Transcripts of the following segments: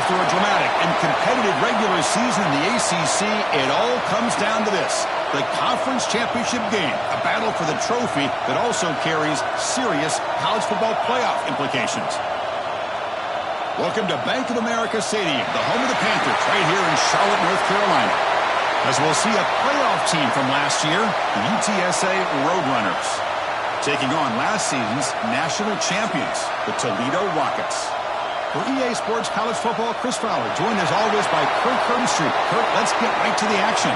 After a dramatic and competitive regular season in the ACC, it all comes down to this: the conference championship game, a battle for the trophy that also carries serious college football playoff implications. Welcome to Bank of America Stadium, the home of the Panthers, right here in Charlotte, North Carolina. As we'll see a playoff team from last year, the UTSA Roadrunners, taking on last season's national champions, the Toledo Rockets. For EA Sports College Football, Chris Fowler, joined as always by Kirk Herbstreit. Kirk, let's get right to the action.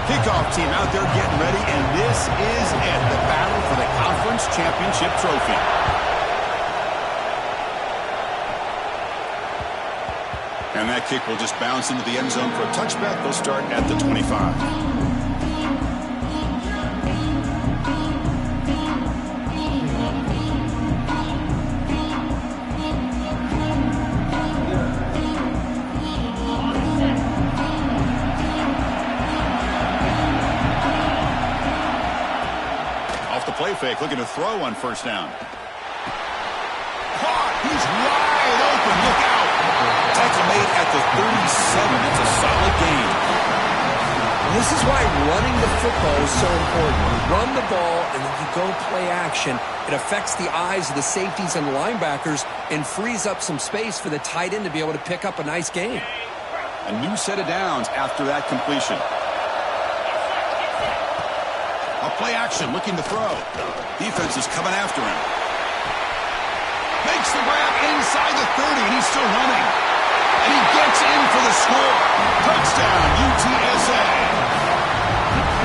Kickoff team out there getting ready, and this is it, the battle for the conference championship trophy. And that kick will just bounce into the end zone for a touchback. They'll start at the 25. Play fake, looking to throw on first down. Caught! He's wide open. Look out! Tackle made at the 37. It's a solid gain. Well, this is why running the football is so important. You run the ball, and then you go play action. It affects the eyes of the safeties and the linebackers and frees up some space for the tight end to be able to pick up a nice gain. A new set of downs after that completion. Play action, looking to throw. Defense is coming after him. Makes the grab inside the 30, and he's still running. And he gets in for the score. Touchdown, UTSA.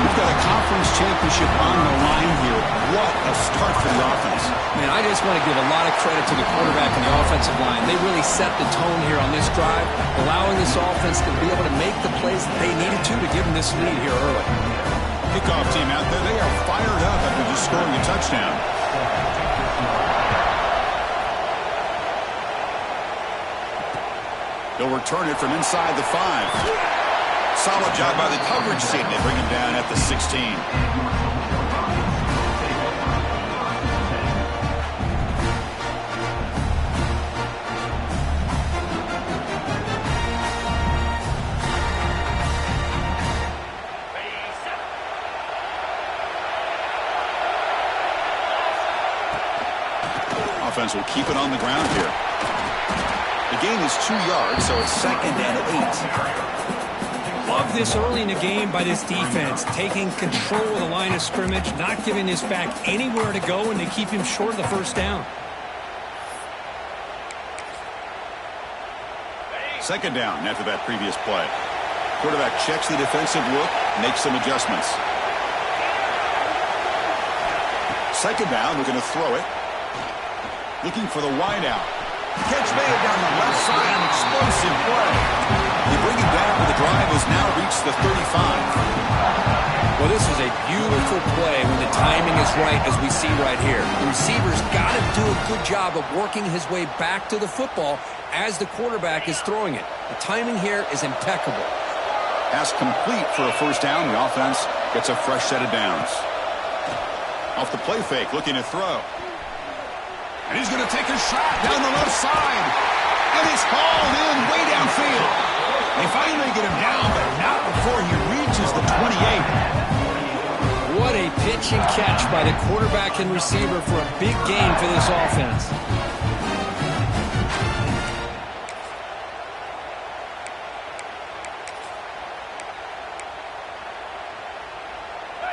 We've got a conference championship on the line here. What a start for the offense. Man, I just want to give a lot of credit to the quarterback and the offensive line. They really set the tone here on this drive, allowing this offense to be able to make the plays that they needed to give them this lead here early. Kickoff team out there, they are fired up after just scoring a touchdown. They'll return it from inside the 5. Solid job by the coverage team. They bring him down at the 16. Offense will keep it on the ground here. The gain is 2 yards, so it's 2nd and 8. Love this early in the game by this defense, taking control of the line of scrimmage, not giving this back anywhere to go, and they keep him short of the first down. 2nd down after that previous play. Quarterback checks the defensive look, makes some adjustments. 2nd down, we're going to throw it. Looking for the wideout. Catch made down the left side. An explosive play. They bring it down, and the drive has now reached the 35. Well, this is a beautiful play when the timing is right, as we see right here. The receiver's got to do a good job of working his way back to the football as the quarterback is throwing it. The timing here is impeccable. Pass complete for a first down. The offense gets a fresh set of downs. Off the play fake, looking to throw. And he's going to take a shot down the left side. And it's hauled in way downfield. They finally get him down, but not before he reaches the 28. What a pitch and catch by the quarterback and receiver for a big gain for this offense.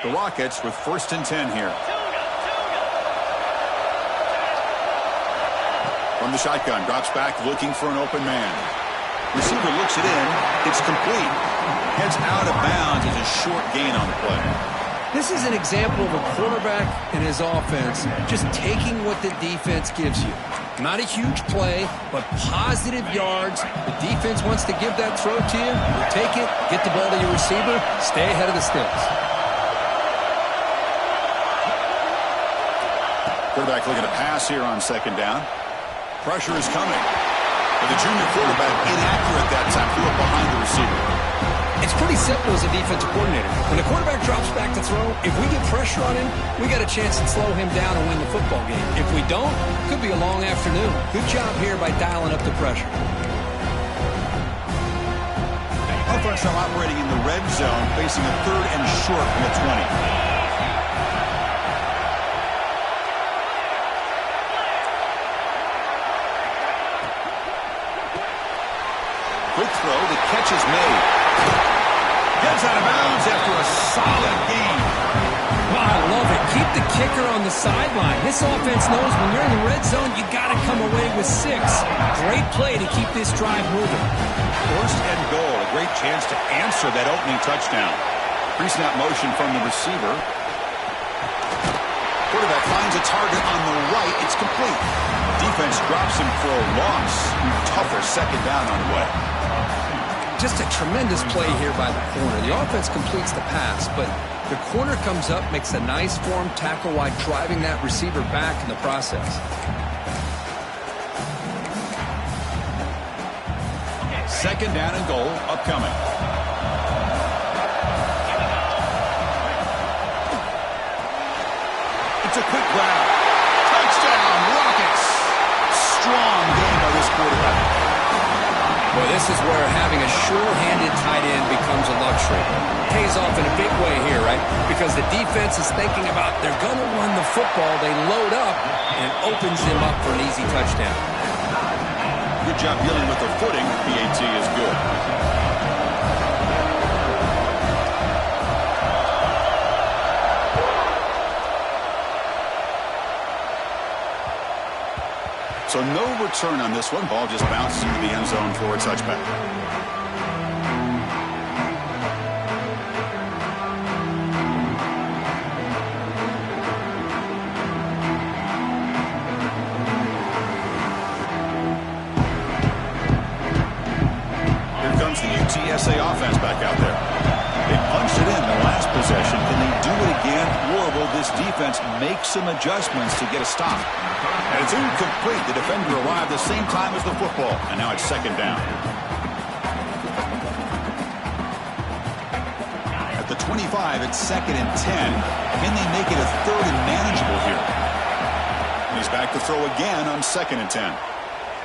The Rockets with 1st and 10 here. From the shotgun, drops back looking for an open man. Receiver looks it in. It's complete. Heads out of bounds as a short gain on the play. This is an example of a quarterback and his offense just taking what the defense gives you. Not a huge play, but positive yards. The defense wants to give that throw to you. You take it, get the ball to your receiver, stay ahead of the sticks. Quarterback looking to pass here on second down. Pressure is coming. But the junior quarterback inaccurate that time. Threw it behind the receiver. It's pretty simple as a defensive coordinator. When the quarterback drops back to throw, if we get pressure on him, we got a chance to slow him down and win the football game. If we don't, it could be a long afternoon. Good job here by dialing up the pressure. Offense now operating in the red zone, facing a 3rd and short from the 20. Quick throw, the catch is made. Gets out of bounds after a solid gain. Wow, I love it. Keep the kicker on the sideline. This offense knows when you're in the red zone, you got to come away with 6. Great play to keep this drive moving. 1st and goal, a great chance to answer that opening touchdown. Pre-snap motion from the receiver. Quarterback finds a target on the right. It's complete. Defense drops him for a loss. Tougher second down on the way. Just a tremendous play here by the corner. The offense completes the pass, but the corner comes up, makes a nice form tackle while driving that receiver back in the process. Second down and goal upcoming. It's a quick grab. Touchdown, Rockets. Strong game by this quarterback. Well, this is where having a sure-handed tight end becomes a luxury. Pays off in a big way here, right? Because the defense is thinking about they're going to run the football. They load up and opens him up for an easy touchdown. Good job dealing with the footing. PAT is good. So no return on this one. Ball just bounces into the end zone for a touchback. Here comes the UTSA offense back out there. They punched it in the last possession. Can they do it again? Or will this defense make some adjustments to get a stop? And it's incomplete. The defender arrived the same time as the football. And now it's second down. At the 25, it's 2nd and 10. Can they make it a 3rd and manageable here? And he's back to throw again on 2nd and 10.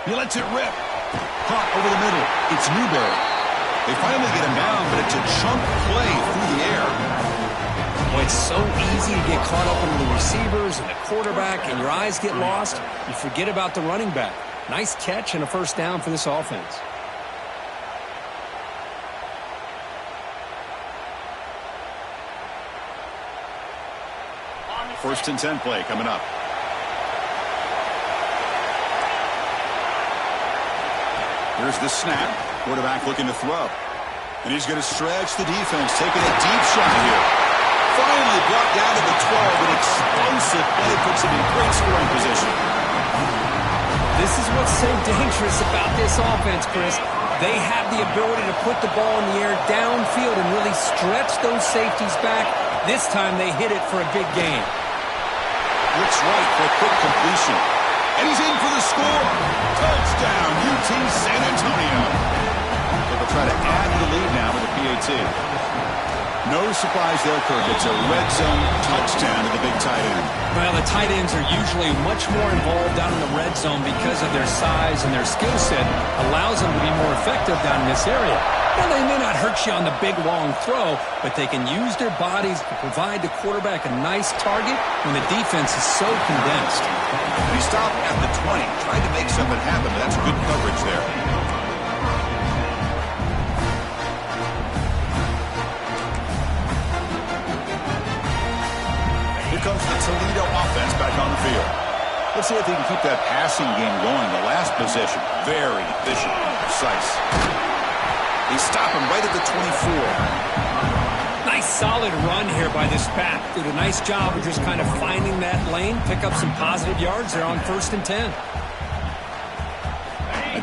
He lets it rip. Caught over the middle. It's Newberry. They finally get him down, but it's a chunk play through the air. Well, it's so easy to get caught up in the receivers and the quarterback, and your eyes get lost. You forget about the running back. Nice catch and a 1st down for this offense. First and 10 play coming up. Here's the snap. Quarterback looking to throw. And he's going to stretch the defense, taking a deep shot here. Finally brought down to the 12. An explosive play puts him in great scoring position. This is what's so dangerous about this offense, Chris. They have the ability to put the ball in the air downfield and really stretch those safeties back. This time they hit it for a big gain. Looks right for a quick completion. And he's in for the score. Touchdown, UT San Antonio. So they'll try to add to the lead now with the PAT. No surprise there, Kirk. It's a red zone touchdown to the big tight end. Well, the tight ends are usually much more involved down in the red zone because of their size and their skill set allows them to be more effective down in this area. Well, they may not hurt you on the big, long throw, but they can use their bodies to provide the quarterback a nice target when the defense is so condensed. He stopped at the 20, tried to make something happen, but that's good coverage there. Here comes the Toledo offense back on the field. Let's see if they can keep that passing game going. The last possession, very efficient and precise. They stop him right at the 24. Nice solid run here by this back. Did a nice job of just kind of finding that lane, pick up some positive yards there on 1st and 10.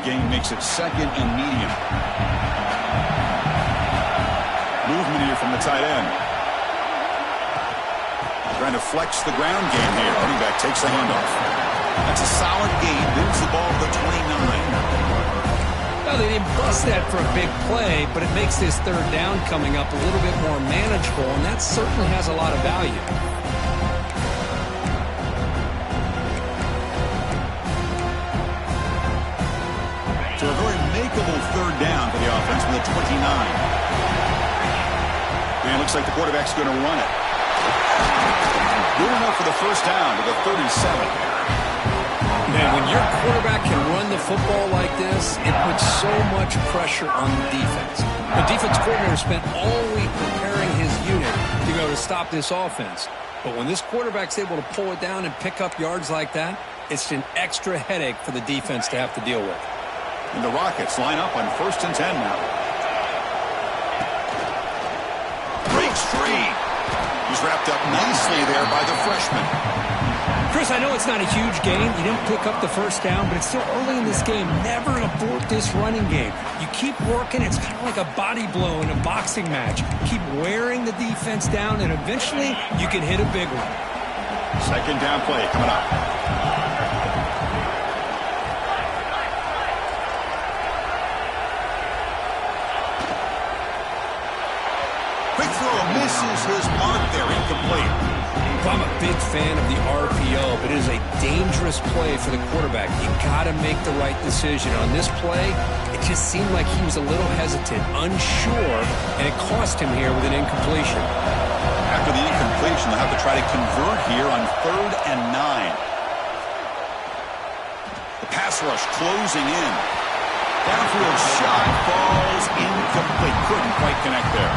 Again, makes it 2nd and medium. Movement here from the tight end. Trying to flex the ground game here. Running back takes the handoff. That's a solid gain. Moves the ball to the 29. Well, they didn't bust that for a big play, but it makes this third down coming up a little bit more manageable, and that certainly has a lot of value. So a very makeable third down for the offense from the 29. And it looks like the quarterback's going to run it. Good enough for the first down to the 37. Man, when your quarterback can run the football like this, it puts so much pressure on the defense. The defense coordinator spent all week preparing his unit to be able to stop this offense. But when this quarterback's able to pull it down and pick up yards like that, it's an extra headache for the defense to have to deal with. And the Rockets line up on 1st and 10 now. Breaks free. He's wrapped up nicely there by the freshman. Chris, I know it's not a huge game. You didn't pick up the first down, but it's still early in this game. Never abort this running game. You keep working. It's kind of like a body blow in a boxing match. Keep wearing the defense down, and eventually you can hit a big one. Second down play coming up. Quick throw misses his mark there, incomplete. I'm a big fan of the RPO, but it is a dangerous play for the quarterback. You got to make the right decision. On this play, it just seemed like he was a little hesitant, unsure, and it cost him here with an incompletion. After the incompletion, they'll have to try to convert here on 3rd and 9. The pass rush closing in. Downfield shot falls incomplete. Couldn't quite connect there.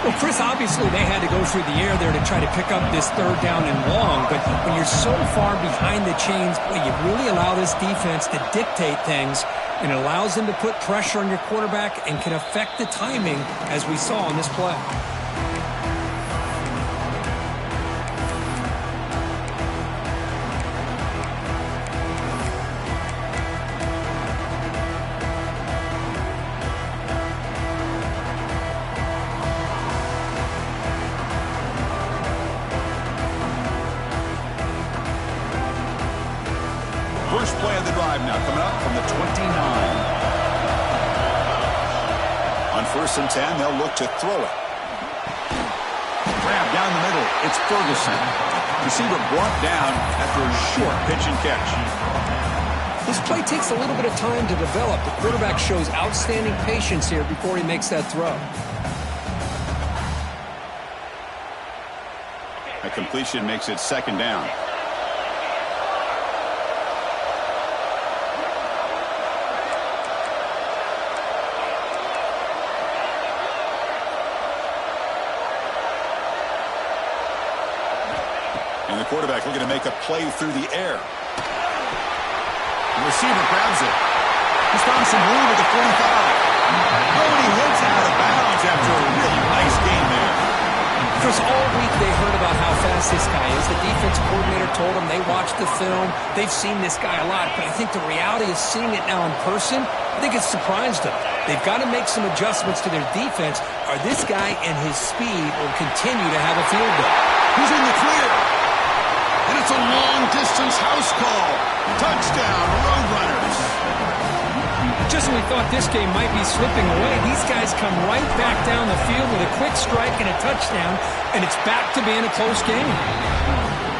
Well, Chris, obviously they had to go through the air there to try to pick up this third down and long, but when you're so far behind the chains, boy, you really allow this defense to dictate things, and it allows them to put pressure on your quarterback and can affect the timing, as we saw on this play. First play of the drive now coming up from the 29. On 1st and 10, they'll look to throw it. Grab down the middle. It's Ferguson. Receiver brought down after a short pitch and catch. This play takes a little bit of time to develop. The quarterback shows outstanding patience here before he makes that throw. A completion makes it 2nd down. And the quarterback looking to make a play through the air. The receiver grabs it. He's found some room at the 45. Oh, and he hits out of bounds after a really nice game there. Chris, all week they heard about how fast this guy is. The defense coordinator told them they watched the film. They've seen this guy a lot, but I think the reality is seeing it now in person, I think it's surprised them. They've got to make some adjustments to their defense, or this guy and his speed will continue to have a field day. He's in the clear. And it's a long-distance house call. Touchdown, Roadrunners. Just when we thought this game might be slipping away, these guys come right back down the field with a quick strike and a touchdown, and it's back to being a close game.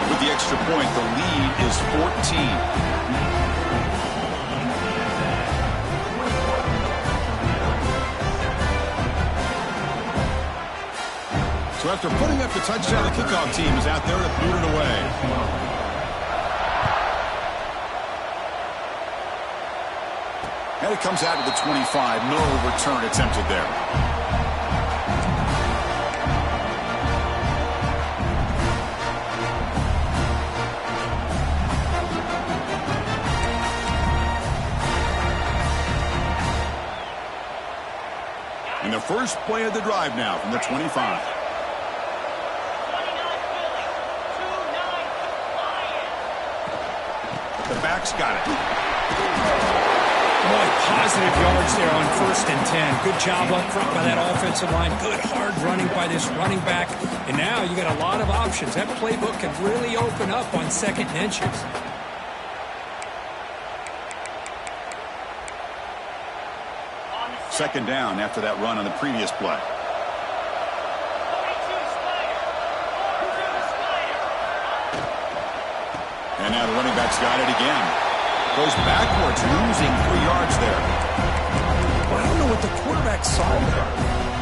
With the extra point, the lead is 14. So after putting up the touchdown, the kickoff team is out there to boot it away. And it comes out to the 25. No return attempted there. And the first play of the drive now from the 25. The back's got it. Boy, positive yards there on 1st and 10. Good job up front by that offensive line. Good hard running by this running back. And now you got a lot of options. That playbook can really open up on 2nd and inches. Second down after that run on the previous play. And now the running back's got it again. Goes backwards, losing 3 yards there. Well, I don't know what the quarterback saw there.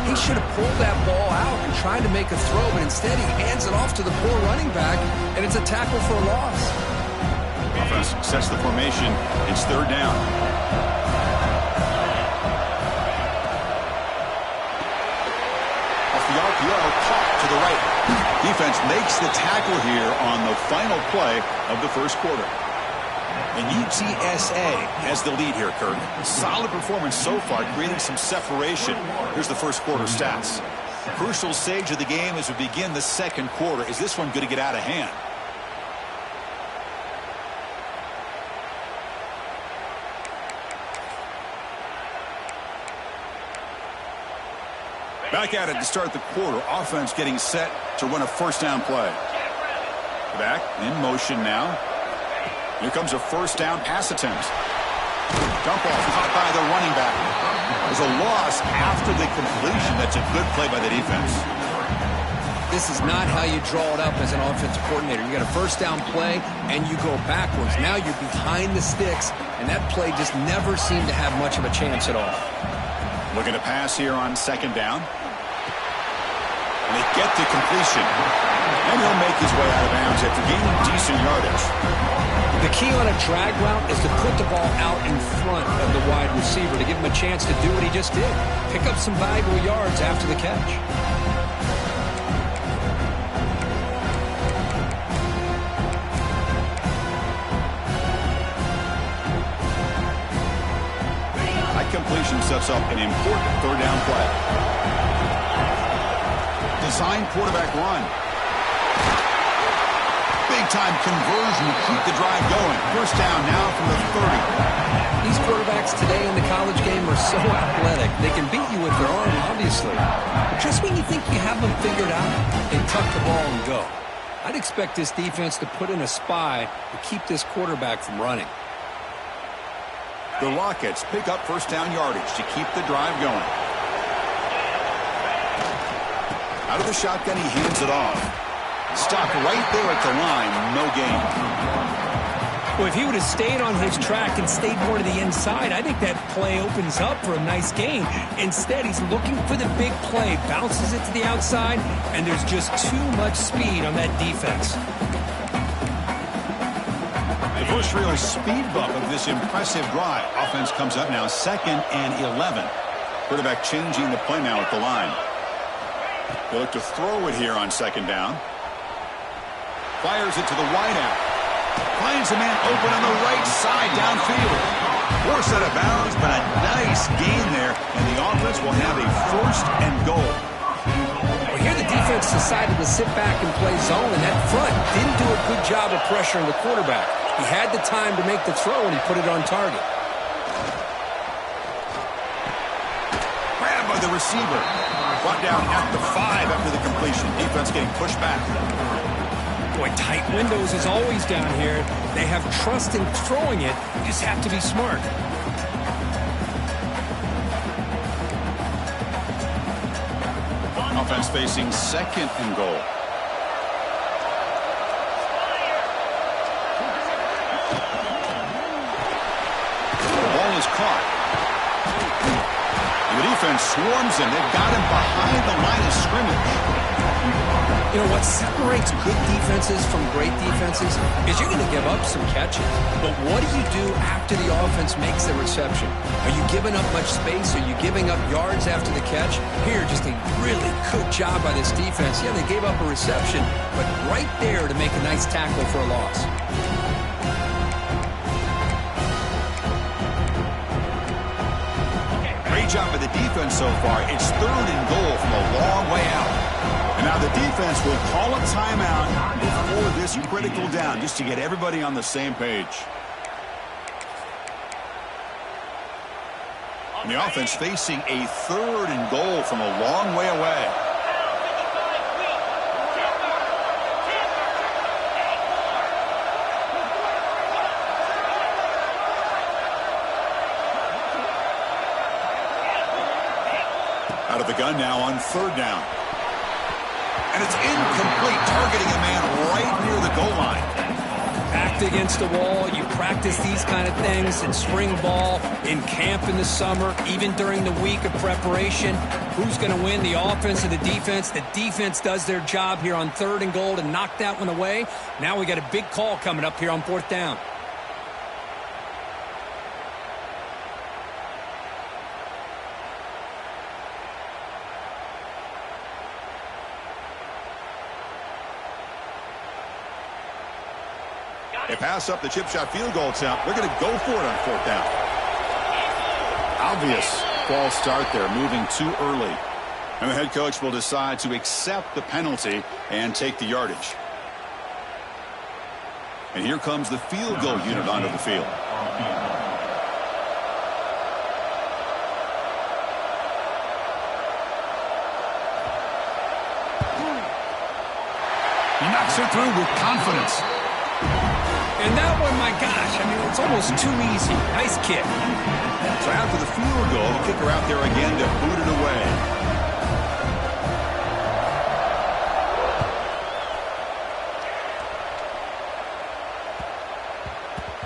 He should have pulled that ball out and tried to make a throw, but instead he hands it off to the poor running back, and it's a tackle for a loss. Offense sets the formation. It's 3rd down. Off the RPO, caught to the right. Defense makes the tackle here on the final play of the 1st quarter. And UTSA has the lead here, Kirk. Solid performance so far, creating some separation. Here's the 1st quarter stats. Crucial stage of the game as we begin the 2nd quarter. Is this one going to get out of hand? Back at it to start the quarter. Offense getting set to run a 1st down play. Back in motion now. Here comes a 1st down pass attempt. Dump off caught by the running back. There's a loss after the completion. That's a good play by the defense. This is not how you draw it up as an offensive coordinator. You got a 1st down play, and you go backwards. Now you're behind the sticks, and that play just never seemed to have much of a chance at all. Looking to pass here on 2nd down. And they get the completion. And he'll make his way out of bounds after gaining decent yardage. The key on a drag route is to put the ball out in front of the wide receiver to give him a chance to do what he just did. Pick up some valuable yards after the catch. That completion sets up an important 3rd down play. Design quarterback run. Big-time conversion to keep the drive going. 1st down now from the 30. These quarterbacks today in the college game are so athletic. They can beat you with their arm, obviously. Just when you think you have them figured out, they tuck the ball and go. I'd expect this defense to put in a spy to keep this quarterback from running. The Rockets pick up 1st down yardage to keep the drive going. Out of the shotgun, he hands it off. Stopped right there at the line, no gain. Well, if he would have stayed on his track and stayed more to the inside, I think that play opens up for a nice gain. Instead, he's looking for the big play, bounces it to the outside, and there's just too much speed on that defense. The first real speed bump of this impressive drive. Offense comes up now 2nd and 11. Quarterback changing the play now at the line. They look to throw it here on 2nd down. Fires it to the wideout. Finds a man open on the right side downfield. Forced out of bounds, but a nice gain there. And the offense will have a 1st and goal. Well, here the defense decided to sit back and play zone, and that front didn't do a good job of pressuring the quarterback. He had the time to make the throw, and he put it on target. Grabbed by the receiver. Brought down at the 5 after the completion. Defense getting pushed back. Boy, tight windows is always down here. They have trust in throwing it. You just have to be smart. Offense facing 2nd and goal. The ball is caught. The defense swarms him. They've got him behind the line of scrimmage. You know, what separates good defenses from great defenses is you're going to give up some catches. But what do you do after the offense makes the reception? Are you giving up much space? Are you giving up yards after the catch? Here, just a really good job by this defense. Yeah, they gave up a reception, but right there to make a nice tackle for a loss. Great job by the defense so far. It's 3rd and goal from a long way out. And now the defense will call a timeout before this critical down, just to get everybody on the same page. And the offense facing a 3rd and goal from a long way away. Out of the gun now on 3rd down. And it's incomplete, targeting a man right near the goal line. Backed against the wall, you practice these kind of things in spring ball, in camp in the summer, even during the week of preparation. Who's going to win, the offense or the defense? The defense does their job here on 3rd and goal to knock that one away. Now we got a big call coming up here on 4th down. They pass up the chip shot field goal attempt. They're going to go for it on 4th down. Obvious false start there, moving too early. And the head coach will decide to accept the penalty and take the yardage. And here comes the field goal unit onto the field. He knocks it through with confidence. And that one, my gosh, I mean, it's almost too easy. Nice kick. So after the field goal, the kicker out there again to boot it away.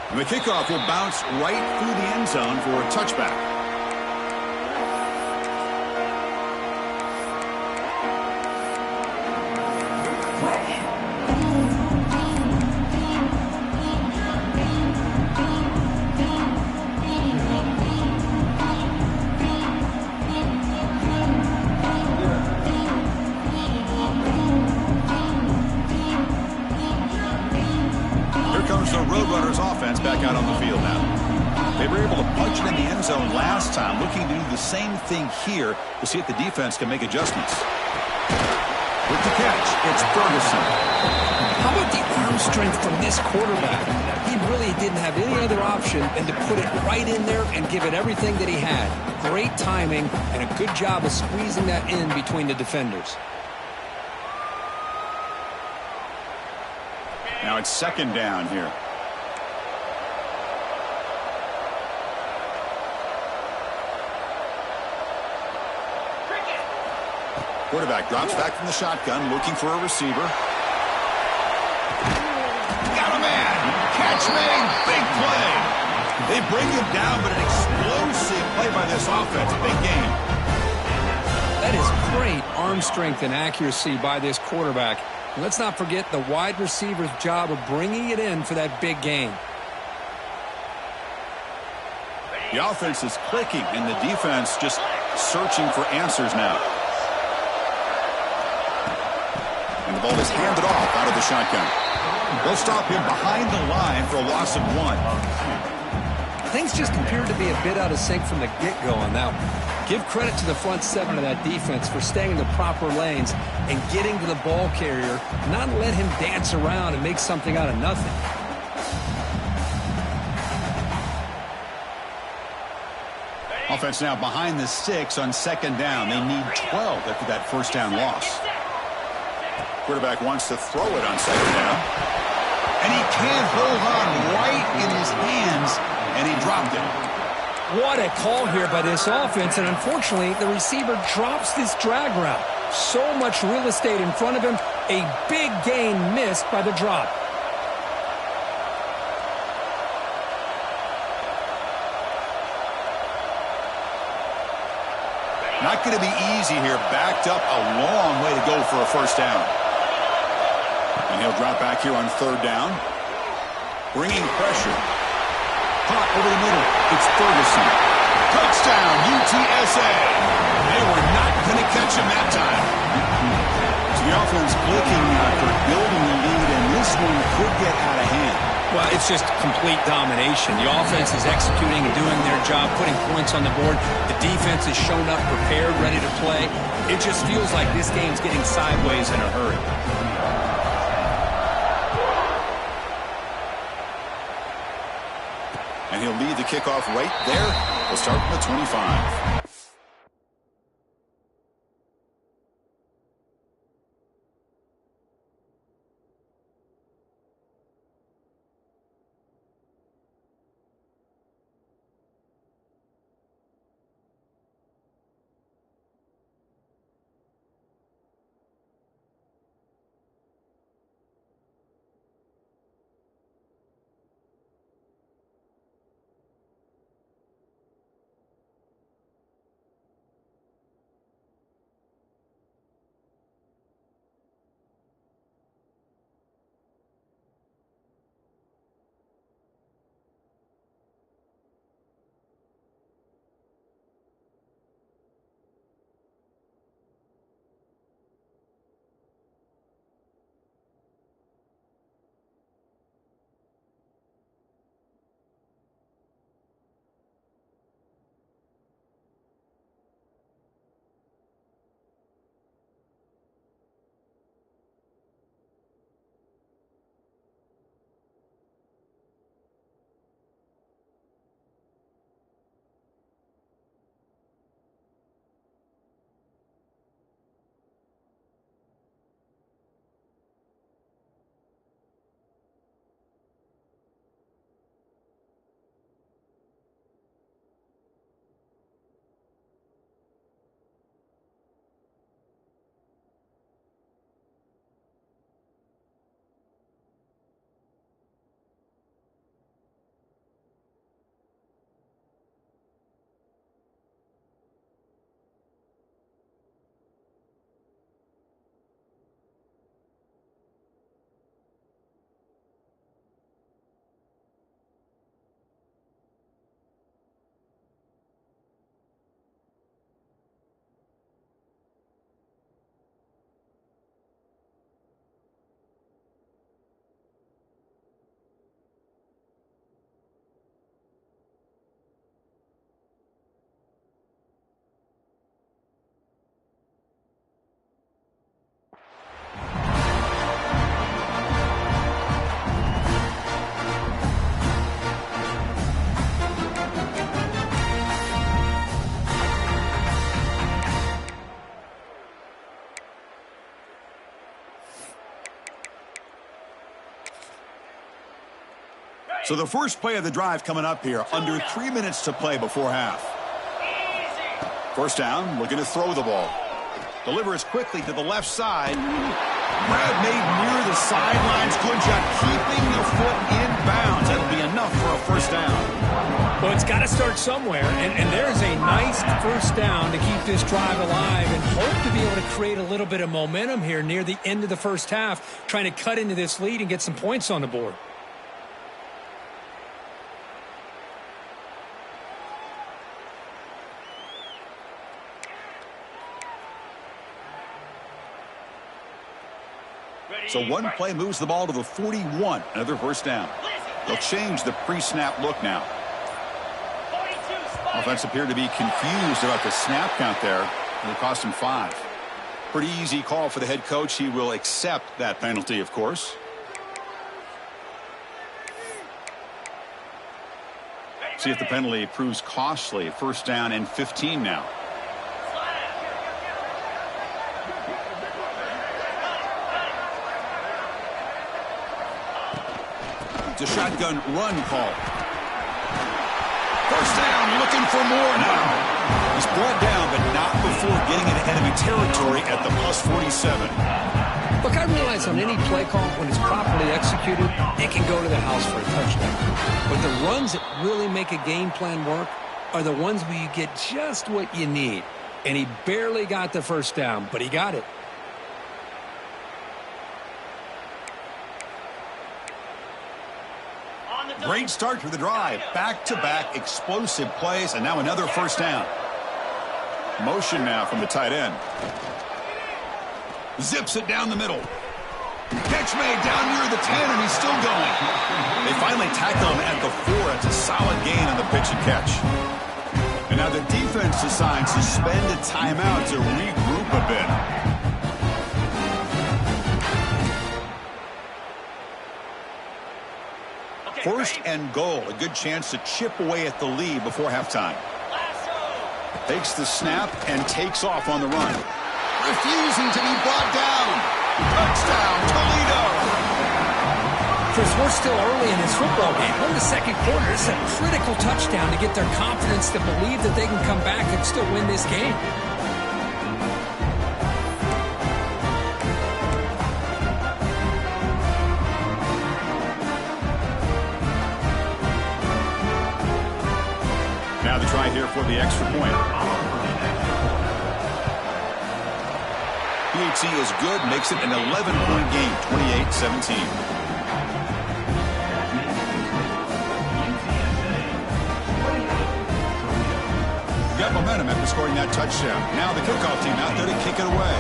And the kickoff will bounce right through the end zone for a touchback. Roadrunners offense back out on the field now. They were able to punch it in the end zone last time, looking to do the same thing here to see if the defense can make adjustments. With the catch, it's Ferguson. How about the arm strength from this quarterback? He really didn't have any other option than to put it right in there and give it everything that he had. Great timing and a good job of squeezing that in between the defenders. Now it's 2nd down here. Quarterback drops back from the shotgun, looking for a receiver. Got a man! Catch made! Big play! They bring him down, but an explosive play by this offense. Big game. That is great arm strength and accuracy by this quarterback. And let's not forget the wide receiver's job of bringing it in for that big game. The offense is clicking, and the defense just searching for answers now. And the ball is handed off out of the shotgun. They'll stop him behind the line for a loss of 1. Things just appeared to be a bit out of sync from the get-go on that one. Give credit to the front 7 of that defense for staying in the proper lanes and getting to the ball carrier, not let him dance around and make something out of nothing. Offense now behind the 6 on 2nd down. They need 12 after that 1st down loss. Quarterback wants to throw it on 2nd down. And he can't hold on right in his hands, and he dropped it. What a call here by this offense, and unfortunately, the receiver drops this drag route. So much real estate in front of him, a big gain missed by the drop. Not going to be easy here. Backed up a long way to go for a 1st down. And he'll drop back here on 3rd down. Bringing pressure. Caught over the middle. It's Ferguson. Touchdown, UTSA. They were not going to catch him that time. So the offense looking for building the lead, and this one could get out of hand. Well, it's just complete domination. The offense is executing and doing their job, putting points on the board. The defense has shown up prepared, ready to play. It just feels like this game's getting sideways in a hurry. And he'll lead the kickoff right there We'll start from the 25. So the first play of the drive coming up here. Under 3 minutes to play before half. First down, looking to throw the ball. Delivers quickly to the left side. Grab made near the sidelines. Good job keeping the foot in bounds. That'll be enough for a first down. Well, it's got to start somewhere, and there's a nice first down to keep this drive alive and hope to be able to create a little bit of momentum here near the end of the first half, trying to cut into this lead and get some points on the board. So one play moves the ball to the 41. Another first down. They'll change the pre-snap look now. Offense appeared to be confused about the snap count there. It'll cost him 5. Pretty easy call for the head coach. He will accept that penalty, of course. See if the penalty proves costly. First down and 15 now. It's a shotgun run call. First down, looking for more now. He's brought down, but not before getting into enemy territory at the plus 47. Look, I realize on any play call, when it's properly executed, it can go to the house for a touchdown. But the runs that really make a game plan work are the ones where you get just what you need. And he barely got the first down, but he got it. Great start to the drive. Back-to-back explosive plays, and now another first down. Motion now from the tight end. Zips it down the middle. Catch made down near the 10, and he's still going. They finally tackle him at the 4. It's a solid gain on the pitch and catch. And now the defense decides to spend a timeout to regroup a bit. First and goal, a good chance to chip away at the lead before halftime. Takes the snap and takes off on the run. Refusing to be brought down. Touchdown, Toledo! Chris, we're still early in this football game. We're in the second quarter. It's a critical touchdown to get their confidence to believe that they can come back and still win this game. Now the try here for the extra point. PHC is good, makes it an 11-point game, 28-17. Got momentum after scoring that touchdown. Now the kickoff team out there to kick it away.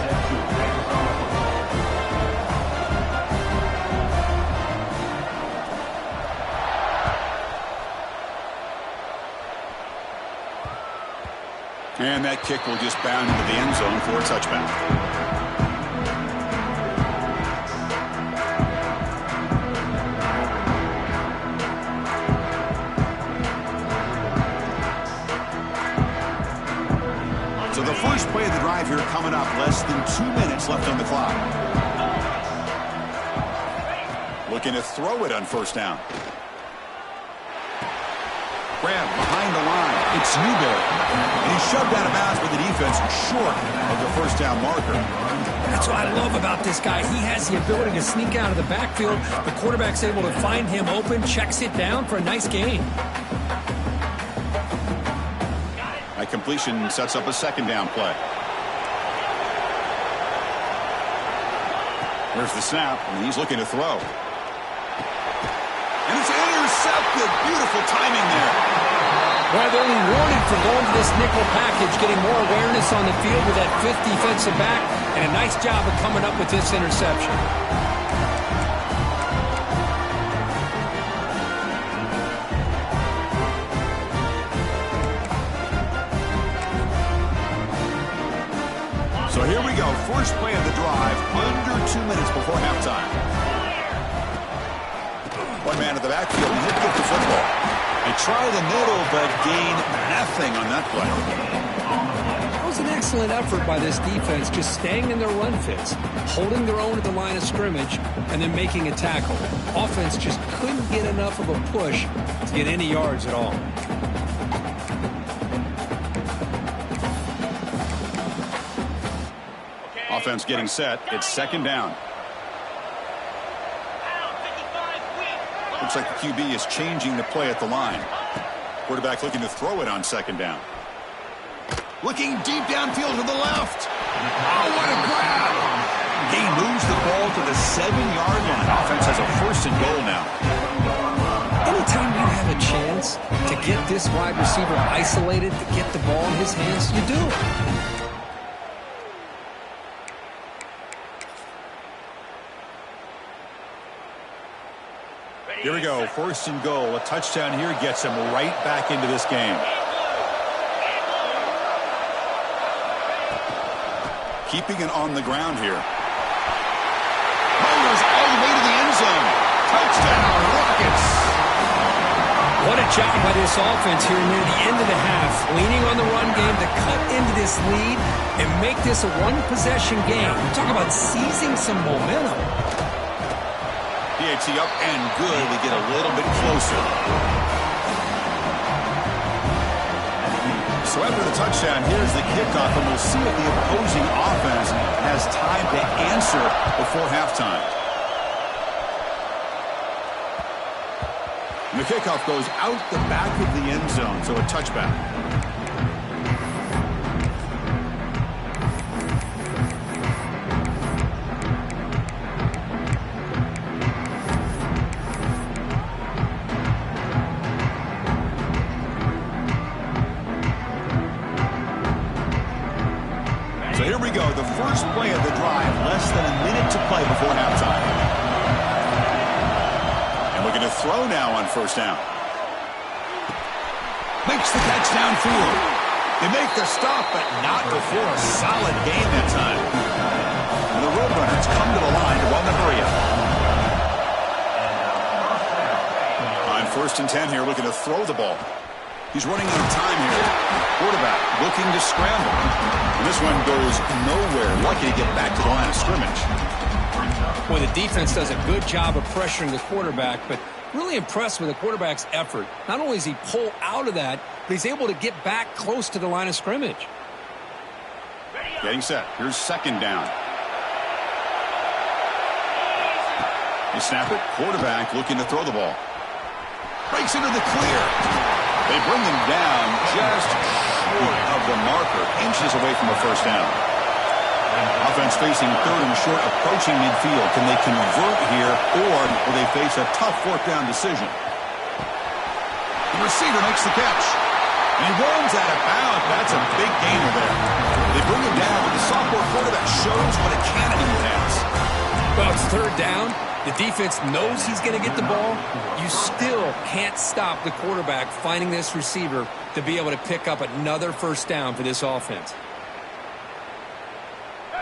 And that kick will just bound into the end zone for a touchback. So the first play of the drive here coming up. Less than 2 minutes left on the clock. Looking to throw it on first down. Grab behind the line. It's Newberry. And he's shoved out of bounds with the defense short of the first down marker. That's what I love about this guy. He has the ability to sneak out of the backfield. The quarterback's able to find him open, checks it down for a nice gain. That completion sets up a second down play. Here's the snap, and he's looking to throw. And it's intercepted. Beautiful timing there. Well, they're rewarded for going to this nickel package, getting more awareness on the field with that fifth defensive back, and a nice job of coming up with this interception. So here we go. First play of the drive, under 2 minutes before halftime. One man at the backfield, and he'll get the football. They try the middle, but gain nothing on that play. That was an excellent effort by this defense, just staying in their run fits, holding their own at the line of scrimmage, and then making a tackle. Offense just couldn't get enough of a push to get any yards at all. Offense getting set. It's second down. Looks like the QB is changing the play at the line. Quarterback looking to throw it on second down. Looking deep downfield to the left. Oh, what a grab! He moves the ball to the 7-yard line. Offense has a first and goal now. Anytime you have a chance to get this wide receiver isolated, to get the ball in his hands, you do it. Here we go, first and goal. A touchdown here gets him right back into this game. Keeping it on the ground here. Motors all the way to the end zone. Touchdown, Rockets. What a job by this offense here near the end of the half. Leaning on the run game to cut into this lead and make this a one-possession game. Talk about seizing some momentum. PHC up and good. We get a little bit closer. So after the touchdown, here's the kickoff, and we'll see if the opposing offense has time to answer before halftime. And the kickoff goes out the back of the end zone, so a touchback. Here we go, the first play of the drive, less than a minute to play before halftime. And we're going to throw now on first down. Makes the catch downfield. They make the stop, but not before a solid gain that time. And the Roadrunners come to the line to run the hurry up. On first and 10 here, looking to throw the ball. He's running out of time here. Quarterback looking to scramble. And this one goes nowhere. Lucky to get back to the line of scrimmage. Well, the defense does a good job of pressuring the quarterback, but really impressed with the quarterback's effort. Not only does he pull out of that, but he's able to get back close to the line of scrimmage. Getting set. Here's second down. They snap it. Quarterback looking to throw the ball. Breaks into the clear. They bring him down just short of the marker, inches away from a first down. Offense facing third and short, approaching midfield. Can they convert here, or will they face a tough fourth down decision? The receiver makes the catch. And he runs out of bounds. That's a big gainer there. They bring him down, but the sophomore quarterback shows what a cannon he has. Well, it's third down. The defense knows he's going to get the ball. You still can't stop the quarterback finding this receiver to be able to pick up another first down for this offense.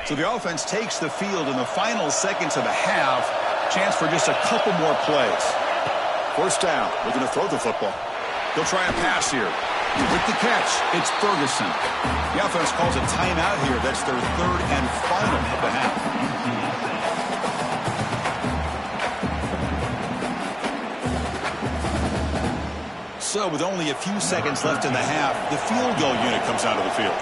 So the offense takes the field in the final seconds of the half. Chance for just a couple more plays. First down. Looking to throw the football. They'll try a pass here. With the catch, it's Ferguson. The offense calls a timeout here. That's their third and final of the half. So with only a few seconds left in the half, the field goal unit comes out of the field.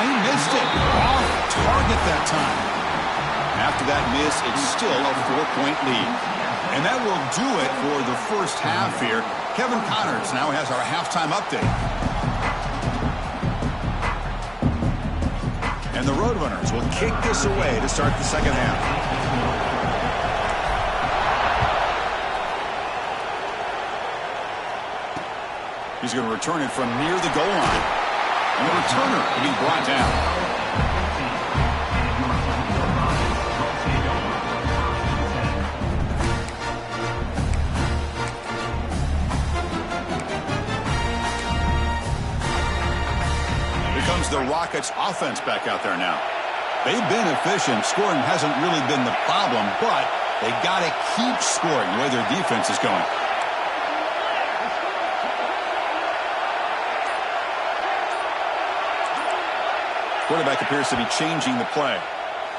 He missed it. Off target that time. After that miss, it's still a 4-point lead. And that will do it for the first half here. Kevin Connors now has our halftime update. And the Roadrunners will kick this away to start the second half. He's going to return it from near the goal line. And the returner will be brought down. Here comes the Rockets offense back out there now. They've been efficient. Scoring hasn't really been the problem, but they got to keep scoring the way their defense is going. Quarterback appears to be changing the play.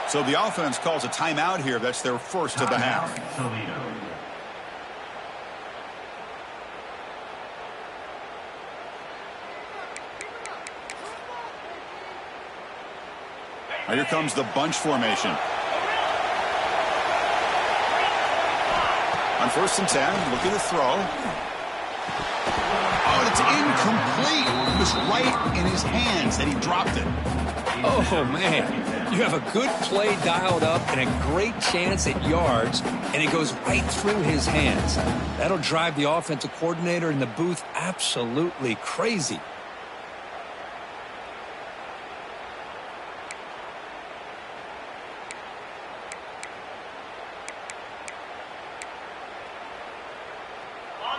So the offense calls a timeout here. That's their first of the half. Now here comes the bunch formation. On 1st and 10, looking to throw. Oh, it's incomplete. It was right in his hands that he dropped it. Oh, man. You have a good play dialed up and a great chance at yards, and it goes right through his hands. That'll drive the offensive coordinator in the booth absolutely crazy.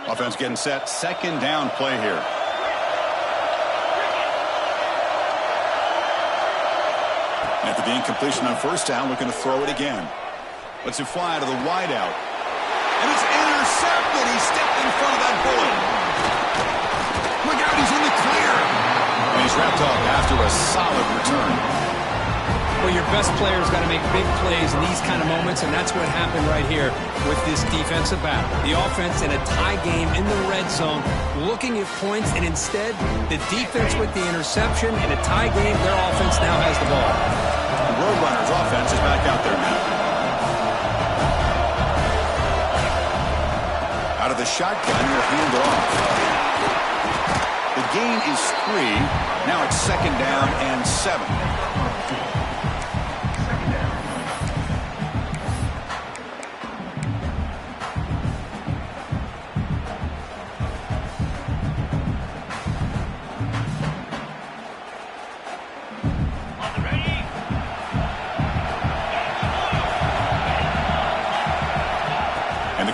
Offense getting set. Second down play here. After the incompletion on 1st down, looking to throw it again. Lets it fly to the wideout. And it's intercepted. He stepped in front of that bullet. Look out, he's in the clear. And he's wrapped up after a solid return. Well, your best player's got to make big plays in these kind of moments, and that's what happened right here with this defensive battle. The offense in a tie game in the red zone, looking at points, and instead, the defense with the interception. In a tie game, their offense now has the ball. The Roadrunners offense is back out there now. Out of the shotgun, he'll hand it off. The gain is 3. Now it's 2nd down and 7.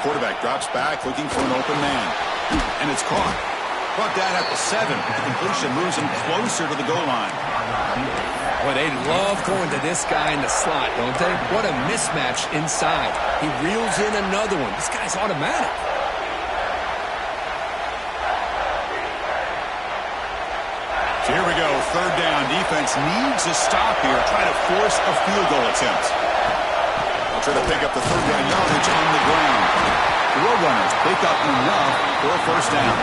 Quarterback drops back, looking for an open man. And it's caught. Brought down at the 7. The completion moves him closer to the goal line. Well, they love going to this guy in the slot, don't they? What a mismatch inside. He reels in another one. This guy's automatic. So here we go, third down. Defense needs a stop here. Try to force a field goal attempt. They'll try to pick up the third down yardage on the ground. The Roadrunners pick up enough for a first down.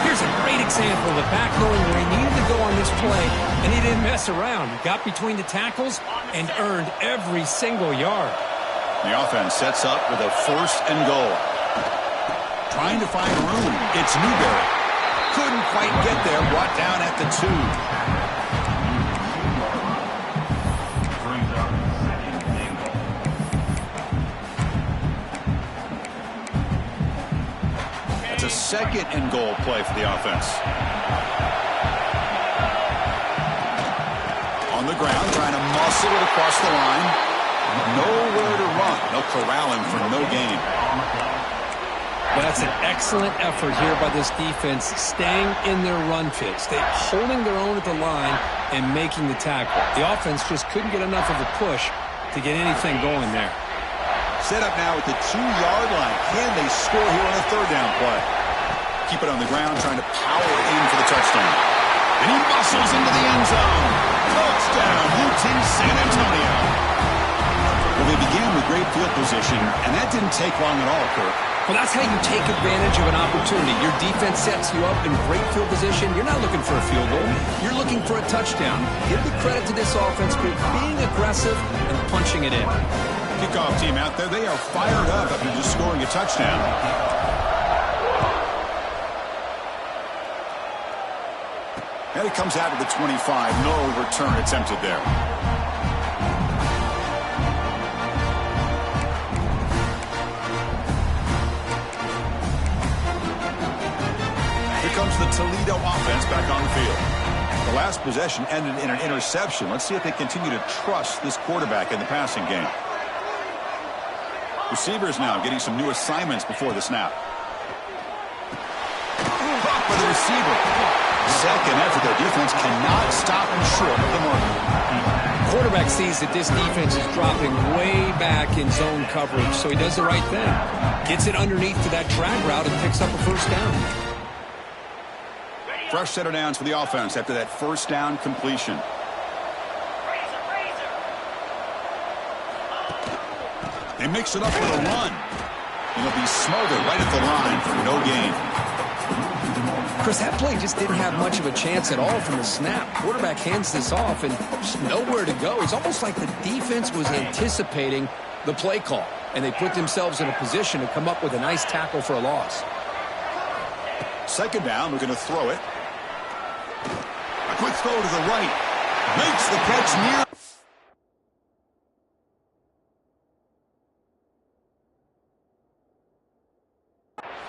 Here's a great example of the back knowing where he needed to go on this play, and he didn't mess around. He got between the tackles and earned every single yard. The offense sets up with a first and goal. Trying to find room. It's Newberry. Couldn't quite get there. Brought down at the 2. It's a second and goal play for the offense. On the ground, trying to muscle it across the line. Nowhere to run. They'll corral him for no gain. Well, that's an excellent effort here by this defense, staying in their run fits. They're holding their own at the line and making the tackle. The offense just couldn't get enough of a push to get anything going there. Set up now at the 2-yard line. Can they score here on a third down play? Keep it on the ground, trying to power in for the touchdown. And he muscles into the end zone. Touchdown, UT San Antonio. Well, they began with great field position, and that didn't take long at all, Kirk. Well, that's how you take advantage of an opportunity. Your defense sets you up in great field position. You're not looking for a field goal. You're looking for a touchdown. Give the credit to this offense for being aggressive and punching it in. Kickoff team out there. They are fired up after just scoring a touchdown. And it comes out of the 25. No return attempted there. Comes the Toledo offense back on the field. The last possession ended in an interception. Let's see if they continue to trust this quarterback in the passing game. Receivers now getting some new assignments before the snap. Caught by the receiver. Second effort. Their defense cannot stop him short of the mark. Quarterback sees that this defense is dropping way back in zone coverage, so he does the right thing. Gets it underneath to that drag route and picks up a first down. Fresh set of downs for the offense after that first down completion. They mix it up with a run. He'll be smothered right at the line for no gain. Chris, that play just didn't have much of a chance at all from the snap. Quarterback hands this off and just nowhere to go. It's almost like the defense was anticipating the play call, and they put themselves in a position to come up with a nice tackle for a loss. Second down, we're going to throw it. A quick throw to the right. Makes the catch near.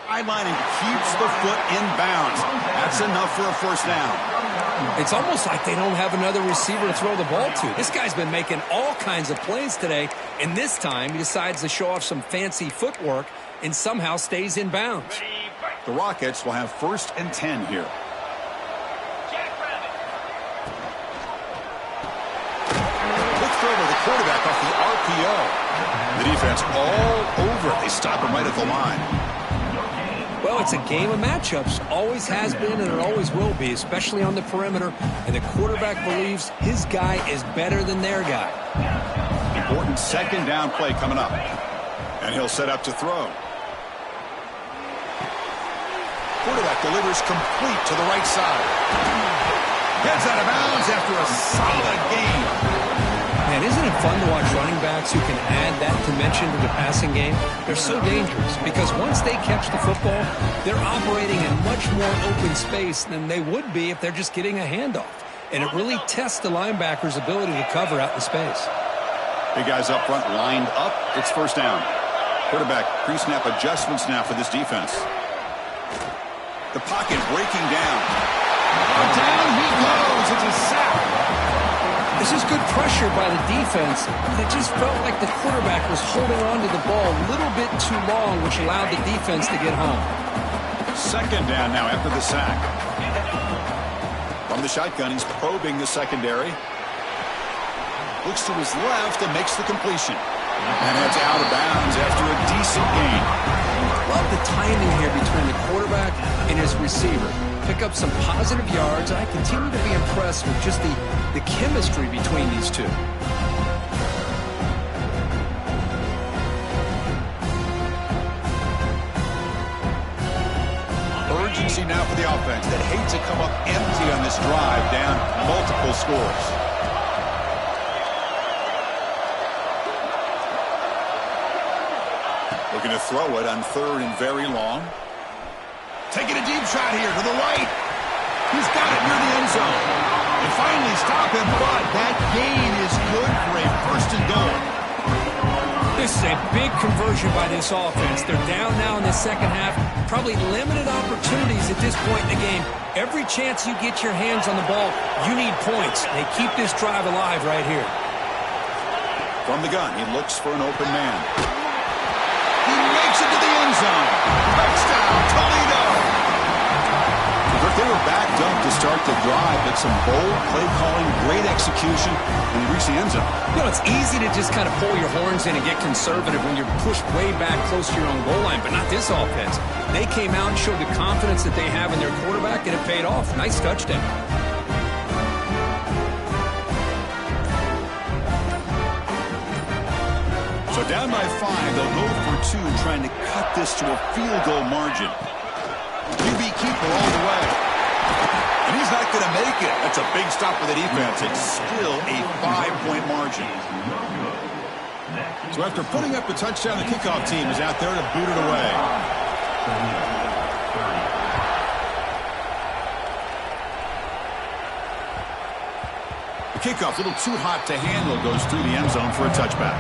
Sideline and keeps the foot in bounds. That's enough for a first down. It's almost like they don't have another receiver to throw the ball to. This guy's been making all kinds of plays today, and this time he decides to show off some fancy footwork and somehow stays in bounds. The Rockets will have 1st and 10 here. Quick throw to the quarterback off the RPO. The defense all over it. They stop him right at the line. Well, it's a game of matchups. Always has been and it always will be, especially on the perimeter. And the quarterback believes his guy is better than their guy. Important second down play coming up. And he'll set up to throw. Quarterback delivers complete to the right side. Gets out of bounds after a solid game. Man, isn't it fun to watch running backs who can add that dimension to the passing game? They're so dangerous because once they catch the football, they're operating in much more open space than they would be if they're just getting a handoff. And it really tests the linebacker's ability to cover out in space. Big guys up front lined up. It's first down. Quarterback pre-snap adjustments now for this defense. The pocket breaking down. Down he goes. It's a sack. This is good pressure by the defense, but it just felt like the quarterback was holding on to the ball a little bit too long, which allowed the defense to get home. Second down now after the sack. From the shotgun, he's probing the secondary. Looks to his left and makes the completion. And it's out of bounds after a decent gain. Love the timing here between the quarterback and his receiver. Pick up some positive yards. I continue to be impressed with just the chemistry between these two. Urgency now for the offense that hates to come up empty on this drive, down multiple scores. Looking to throw it on 3rd and very long. Taking a deep shot here to the right. He's got it near the end zone. And finally stop him, but that gain is good for a 1st and goal. This is a big conversion by this offense. They're down now in the second half. Probably limited opportunities at this point in the game. Every chance you get your hands on the ball, you need points. They keep this drive alive right here. From the gun, he looks for an open man. He makes it to the end zone. Touchdown, Toledo! They were backed up to start the drive, but some bold play calling, great execution, and they reached the end zone. You know, it's easy to just kind of pull your horns in and get conservative when you're pushed way back close to your own goal line, but not this offense. They came out and showed the confidence that they have in their quarterback, and it paid off. Nice touchdown. So down by 5, they'll go for 2, trying to cut this to a field goal margin. QB keeper all the way. And he's not going to make it. That's a big stop for the defense. It's still a 5-point margin. So after putting up a touchdown, the kickoff team is out there to boot it away. The kickoff, a little too hot to handle, goes through the end zone for a touchback.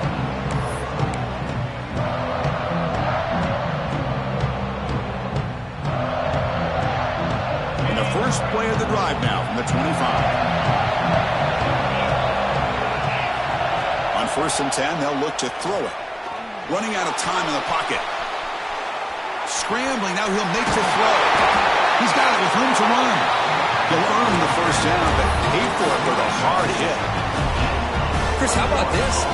First play of the drive now from the 25. On 1st and 10, they'll look to throw it. Running out of time in the pocket. Scrambling, now he'll make the throw. He's got it with room to run. He'll earn the 1st down, but paid for it with a hard hit. Chris, how about this?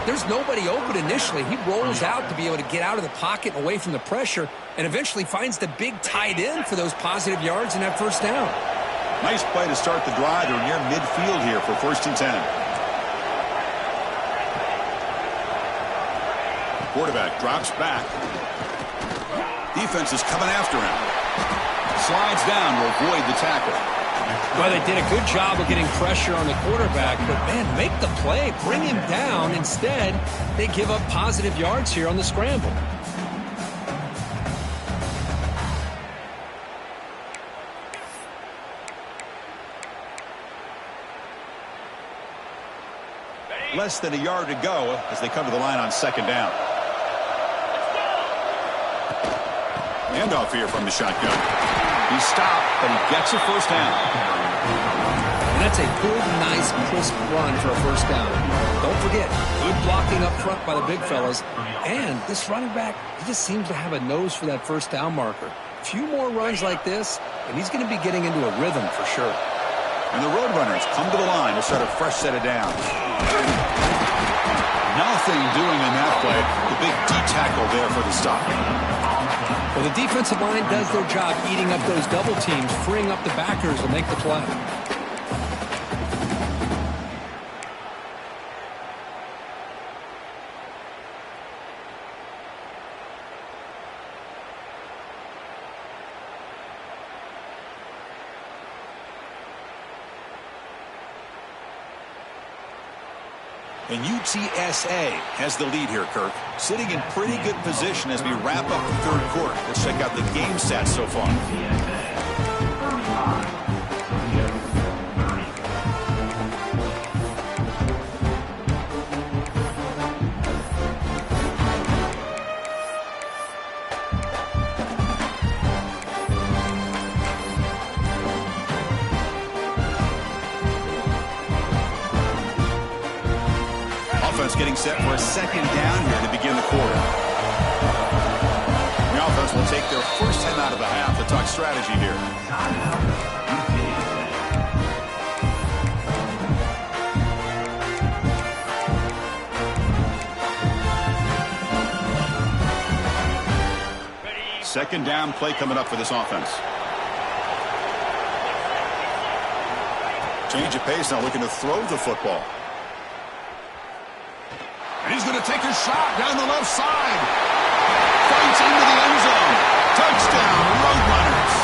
There's nobody open initially. He rolls out to be able to get out of the pocket and away from the pressure and eventually finds the big tight end for those positive yards in that 1st down. Nice play to start the drive. They're near midfield here for 1st and 10. Quarterback drops back. Defense is coming after him. Slides down to avoid the tackle. Well, they did a good job of getting pressure on the quarterback, but, man, make the play. Bring him down. Instead, they give up positive yards here on the scramble. Less than a yard to go as they come to the line on 2nd down. Handoff here from the shotgun. He stopped, but he gets a 1st down. And that's a good, nice, crisp run for a 1st down. Don't forget, good blocking up front by the big fellas. And this running back, he just seems to have a nose for that 1st down marker. A few more runs like this, and he's going to be getting into a rhythm for sure. And the Roadrunners come to the line to start a fresh set of downs. Nothing doing in that play. The big D-tackle there for the stop. Well, the defensive line does their job eating up those double teams, freeing up the backers to make the play. And UTSA has the lead here, Kirk. Sitting in pretty good position as we wrap up the 3rd quarter. Let's check out the game stats so far. Getting set for a 2nd down here to begin the quarter. The offense will take their 1st time out of the half to talk strategy here. second down play coming up for this offense. Change of pace now, looking to throw the football. And he's going to take a shot down the left side. Fights into the end zone. Touchdown, Roadrunners.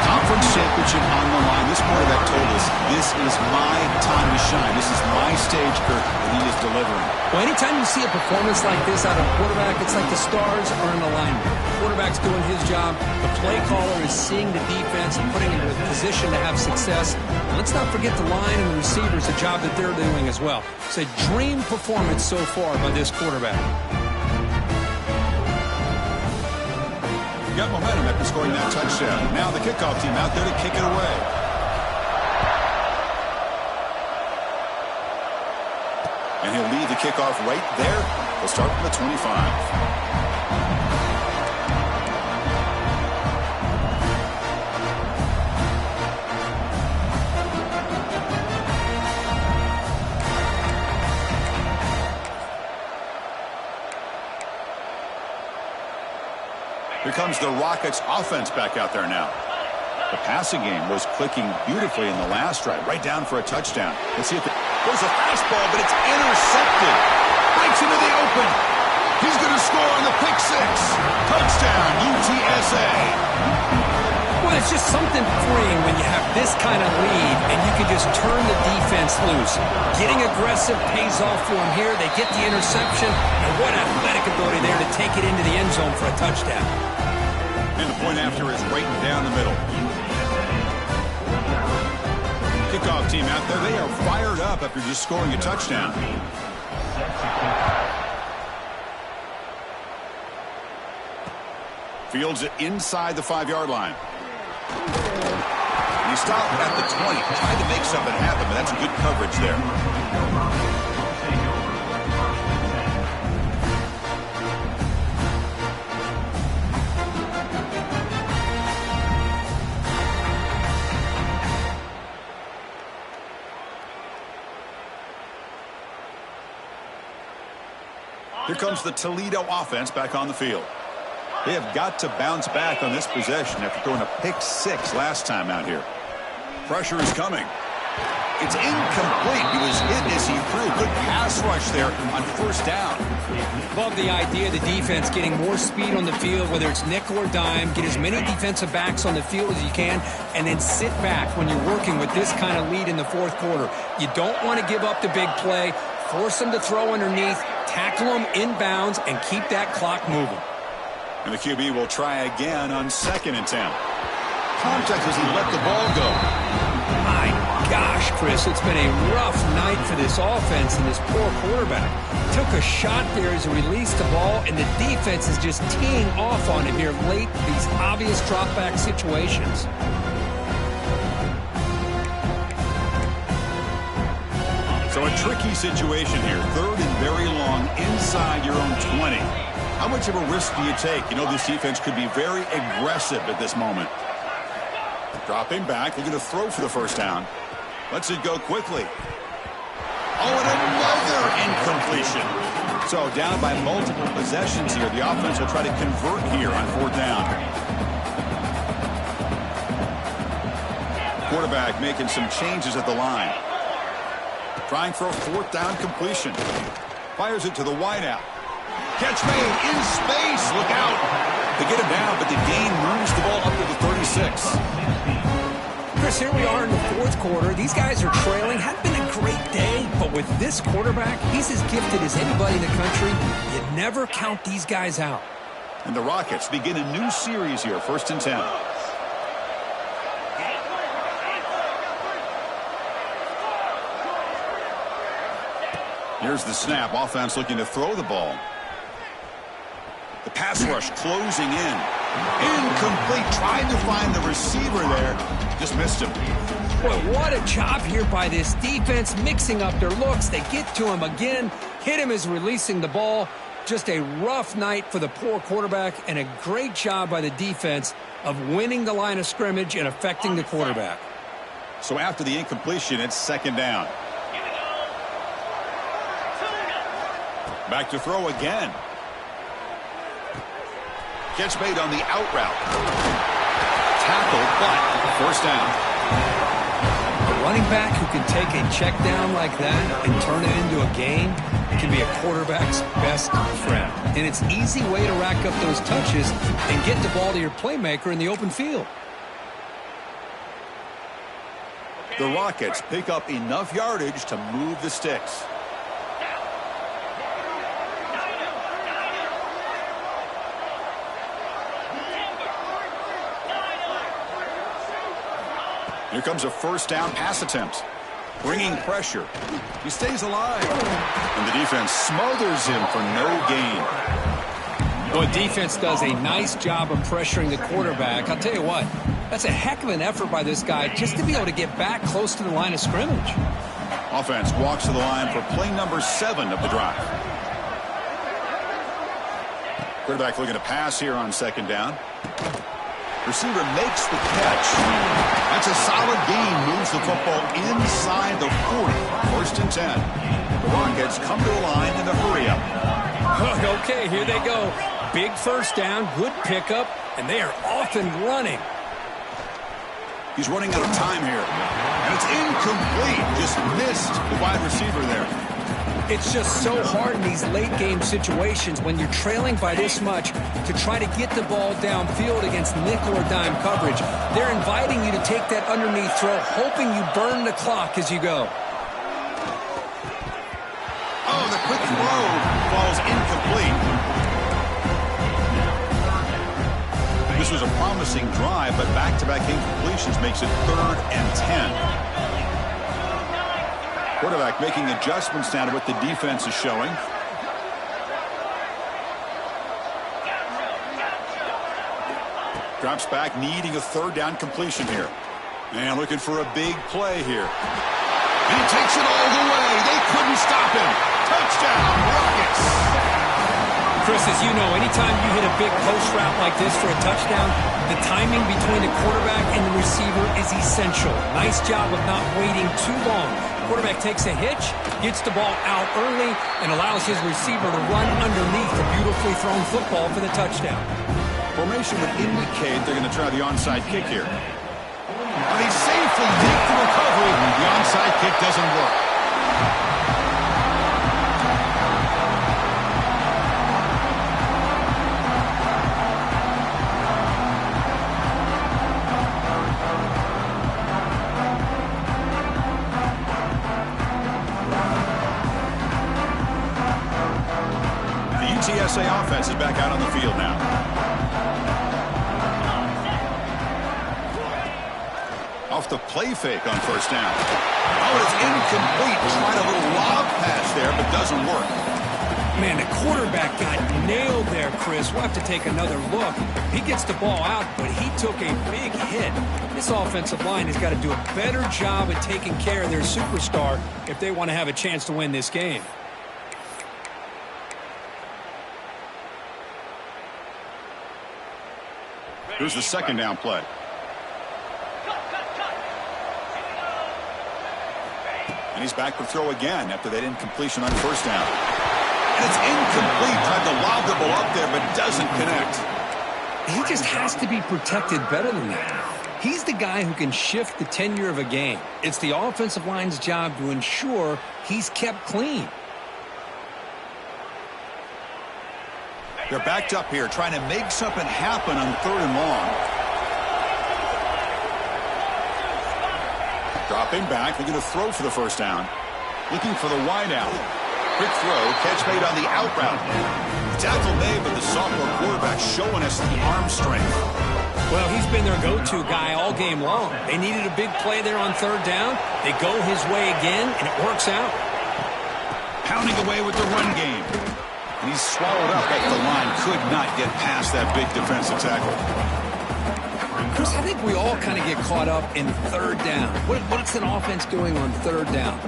Conference championship on the line. This quarterback told us, this is my time to shine. This is my stage, Kirk, and he is delivering. Well, anytime you see a performance like this out of a quarterback, it's like the stars are in alignment. The quarterback's doing his job. The play caller is seeing the defense and putting him in a position to have success. And let's not forget the line and the receivers, the job that they're doing as well. It's a dream performance so far by this quarterback. Got momentum after scoring that touchdown. Now the kickoff team out there to kick it away. And he'll lead the kickoff right there. They'll start from the 25. Here comes the Rockets offense back out there now. The passing game was clicking beautifully in the last drive, right down for a touchdown. Let's see if there's a fastball, but it's intercepted. Breaks into the open. He's going to score on the pick six. Touchdown, UTSA. Well, it's just something freeing when you have this kind of lead and you can just turn the defense loose. Getting aggressive pays off for them here. They get the interception, and what athletic ability there to take it into the end zone for a touchdown. And the point after is right down the middle. Kickoff team out there. They are fired up after just scoring a touchdown. Fields it inside the 5-yard line. He stopped at the 20, trying to make something happen, but that's good coverage there. Here comes the Toledo offense back on the field. They have got to bounce back on this possession after throwing a pick six last time out here. Pressure is coming. It's incomplete. He was hit as he threw. Good pass rush there on first down. Love the idea of the defense getting more speed on the field, whether it's nickel or dime. Get as many defensive backs on the field as you can, and then sit back when you're working with this kind of lead in the fourth quarter. You don't want to give up the big play. Force them to throw underneath, tackle them inbounds, and keep that clock moving. And the QB will try again on 2nd and 10. Contact as he let the ball go. My gosh, Chris, it's been a rough night for this offense and this poor quarterback. Took a shot there as he released the ball, and the defense is just teeing off on him here late, these obvious drop-back situations. So a tricky situation here. 3rd and very long inside your own 20. How much of a risk do you take? You know, this defense could be very aggressive at this moment. Dropping back, looking to throw for the first down. Lets it go quickly. Oh, and another incompletion. So down by multiple possessions here. The offense will try to convert here on 4th down. Quarterback making some changes at the line. Trying for a 4th down completion. Fires it to the wideout. Catch made in space. Look out. They get him down, but the gain moves the ball up to the 36. Chris, here we are in the fourth quarter. These guys are trailing. Hadn't been a great day, but with this quarterback, he's as gifted as anybody in the country. You never count these guys out. And the Rockets begin a new series here, 1st and 10. Here's the snap. Offense looking to throw the ball. The pass rush closing in. Incomplete. Tried to find the receiver there. Just missed him. Boy, what a job here by this defense, mixing up their looks. They get to him again. Hit him as releasing the ball. Just a rough night for the poor quarterback, and a great job by the defense of winning the line of scrimmage and affecting the quarterback. So after the incompletion, it's 2nd down. Back to throw again. Catch made on the out route. Tackled, but first down. A running back who can take a check down like that and turn it into a gain can be a quarterback's best friend. And it's an easy way to rack up those touches and get the ball to your playmaker in the open field. The Rockets pick up enough yardage to move the sticks. Here comes a first down pass attempt. Bringing pressure. He stays alive. And the defense smothers him for no gain. Well, defense does a nice job of pressuring the quarterback. I'll tell you what, that's a heck of an effort by this guy just to be able to get back close to the line of scrimmage. Offense walks to the line for play number 7 of the drive. Quarterback looking to pass here on second down. Receiver makes the catch. That's a solid gain. Moves the football inside the 40. First and 10. The Rockets come to the line in the hurry-up. Okay, here they go. Big first down, good pickup, and they are off and running. He's running out of time here. And it's incomplete. Just missed the wide receiver there. It's just so hard in these late-game situations when you're trailing by this much to try to get the ball downfield against nickel or dime coverage. They're inviting you to take that underneath throw, hoping you burn the clock as you go. Oh, the quick throw falls incomplete. This was a promising drive, but back-to-back incompletions makes it 3rd and 10. Quarterback making adjustments now to what the defense is showing. Drops back, needing a 3rd down completion here. And looking for a big play here. And he takes it all the way. They couldn't stop him. Touchdown, Rockets. Chris, as you know, anytime you hit a big post route like this for a touchdown, the timing between the quarterback and the receiver is essential. Nice job of not waiting too long. Quarterback takes a hitch, gets the ball out early, and allows his receiver to run underneath the beautifully thrown football for the touchdown. Formation would indicate they're going to try the onside kick here. And he safely makes the recovery. The onside kick doesn't work. UTSA offense is back out on the field now. Off the play fake on first down. Oh, it's incomplete. Tried a little lob pass there, but doesn't work. Man, the quarterback got nailed there, Chris. We'll have to take another look. He gets the ball out, but he took a big hit. This offensive line has got to do a better job at taking care of their superstar if they want to have a chance to win this game. Here's the second down play. And he's back to throw again after that incompletion on first down. And it's incomplete. Tried to lob the ball up there, but doesn't connect. He just has to be protected better than that. He's the guy who can shift the tenure of a game. It's the offensive line's job to ensure he's kept clean. They're backed up here, trying to make something happen on 3rd and long. Dropping back, looking to throw for the first down. Looking for the wide out. Quick throw, catch made on the out route. Tackle made, but the sophomore quarterback showing us the arm strength. Well, he's been their go-to guy all game long. They needed a big play there on 3rd down. They go his way again, and it works out. Pounding away with the run game. And he's swallowed up at the line. Could not get past that big defensive tackle. Chris, I think we all kind of get caught up in 3rd down. What's an offense doing on 3rd down?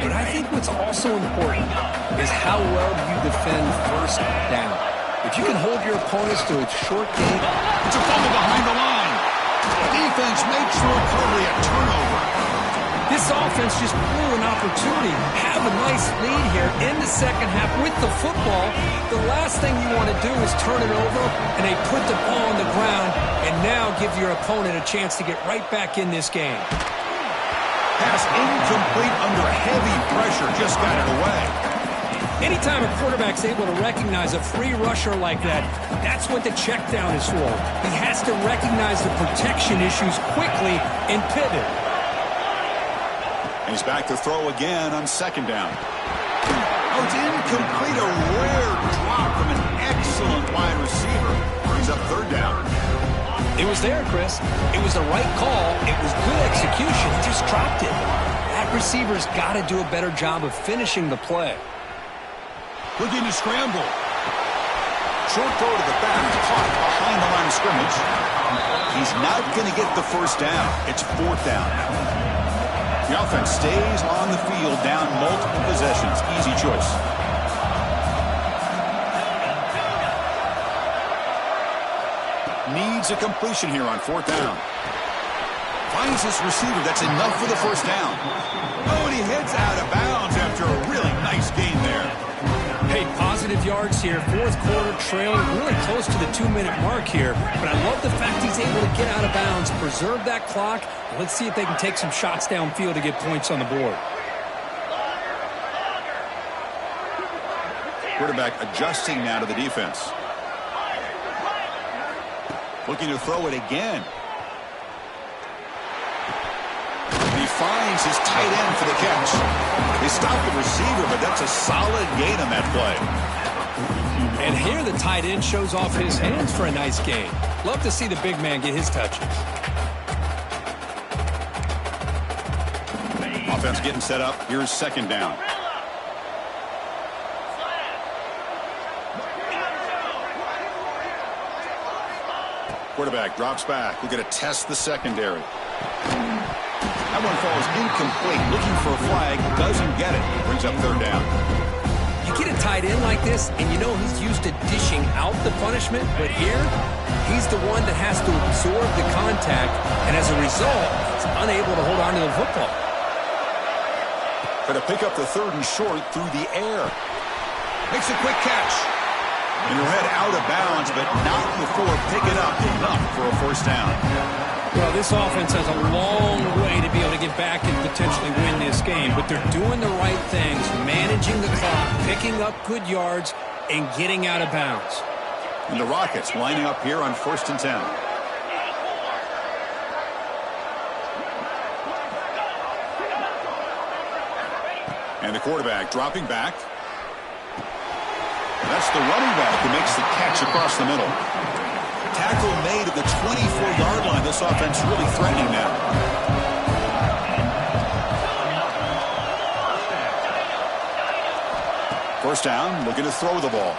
But I think what's also important is how well you defend first down. If you can hold your opponents to a short game. It's a fumble behind the line. The defense makes the recovery a turnover. This This offense just blew an opportunity. Have a nice lead here in the second half with the football. The last thing you want to do is turn it over, and they put the ball on the ground and now give your opponent a chance to get right back in this game. Pass incomplete under heavy pressure. Just got it away. Anytime a quarterback's able to recognize a free rusher like that, that's what the check down is for. He has to recognize the protection issues quickly and pivot. He's back to throw again on second down. Oh, it's incomplete. A rare drop from an excellent wide receiver. Brings up third down. It was there, Chris. It was the right call. It was good execution. He just dropped it. That receiver's got to do a better job of finishing the play. Looking to scramble. Short throw to the back. Caught behind the line of scrimmage. He's not going to get the first down. It's fourth down. The offense stays on the field, down multiple possessions. Easy choice. Needs a completion here on fourth down. Finds his receiver. That's enough for the first down. Oh, and he heads out of bounds after a really nice game there. Hey, positive yards here. Fourth quarter, trailing really close to the 2-minute mark here. But I love the fact he's able to get out of bounds, preserve that clock. And let's see if they can take some shots downfield to get points on the board. Quarterback adjusting now to the defense. Looking to throw it again. He finds his tight end for the catch. They stopped the receiver, but that's a solid gain on that play. And here the tight end shows off his hands for a nice gain. Love to see the big man get his touches. Offense getting set up. Here's second down. Quarterback drops back. We're going to test the secondary. That one falls incomplete. Looking for a flag. Doesn't get it. Brings up third down. You get a tight end like this, and you know he's used to dishing out the punishment. But here, he's the one that has to absorb the contact. And as a result, he's unable to hold on to the football. Going to pick up the third and short through the air. Makes a quick catch. And he'll head out of bounds, but not before picking up enough for a first down. Well, this offense has a long way to be able to get back and potentially win this game, but they're doing the right things, managing the clock, picking up good yards, and getting out of bounds. And the Rockets lining up here on 1st and 10. And the quarterback dropping back. That's the running back who makes the catch across the middle. Tackle made at the 24-yard line. This offense really threatening now. First down, looking to throw the ball.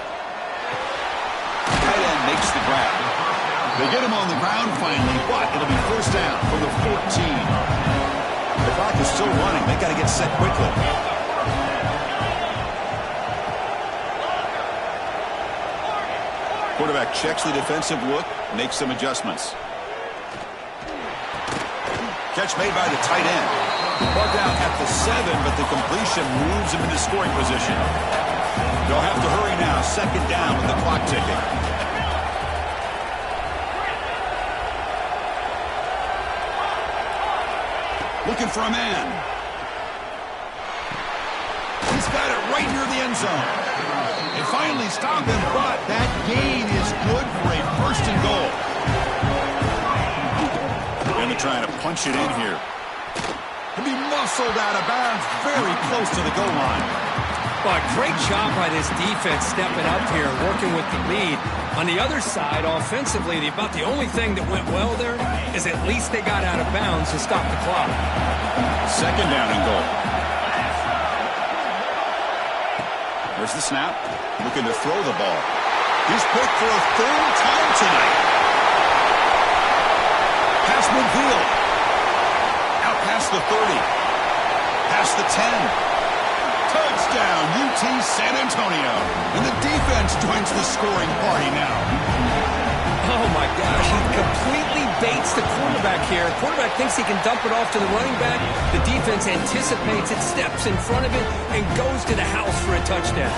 Tight end makes the grab. They get him on the ground finally, but it'll be first down from the 14. The clock is still running. They got to get set quickly. Quarterback checks the defensive look, makes some adjustments. Catch made by the tight end. Brought down at the 7, but the completion moves him into scoring position. They'll have to hurry now. Second down with the clock ticking. Looking for a man. He's got it right near the end zone. They finally stop him, but that gain is good for a first and goal. And they're trying to punch it in here. He'll be muscled out of bounds very close to the goal line. Well, great job by this defense stepping up here, working with the lead. On the other side, offensively, about the only thing that went well there is at least they got out of bounds to stop the clock. Second down and goal. There's the snap. Looking to throw the ball. He's picked for a third time tonight. Pass midfield. Out past the 30. Past the 10. Touchdown, UT San Antonio. And the defense joins the scoring party now. Oh, my gosh. He completely baits the quarterback. quarterback here. Quarterback thinks he can dump it off to the running back. The defense anticipates it, steps in front of it, and goes to the house for a touchdown.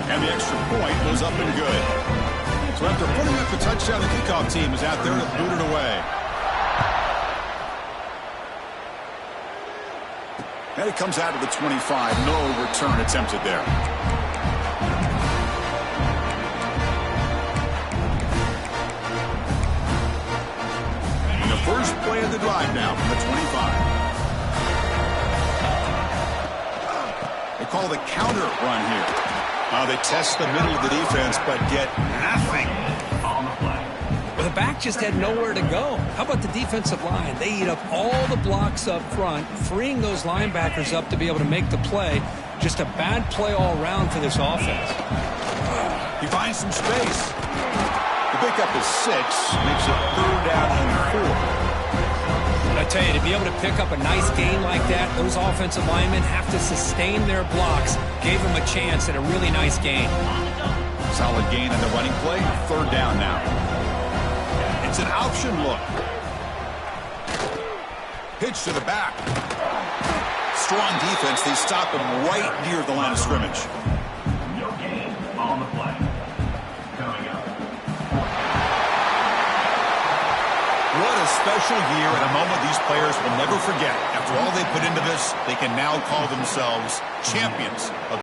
And the extra point was up and good. So after putting up the touchdown, the kickoff team is out there to boot it away. And it comes out of the 25. No return attempted there. And the first play of the drive now from the 25. They call the counter run here. They test the middle of the defense, but get nothing. Well, the back just had nowhere to go. How about the defensive line? They eat up all the blocks up front, freeing those linebackers up to be able to make the play. Just a bad play all around for this offense. He finds some space. The pickup is 6, makes it 3rd down and 4. I tell you, to be able to pick up a nice gain like that, those offensive linemen have to sustain their blocks. Gave them a chance at a really nice gain. Solid gain on the running play. 3rd down now. It's an option look. Pitch to the back. Strong defense. They stop him right near the line of scrimmage. No gain on the play. Coming up. What a special year and a moment these players will never forget. After all they put into this, they can now call themselves champions of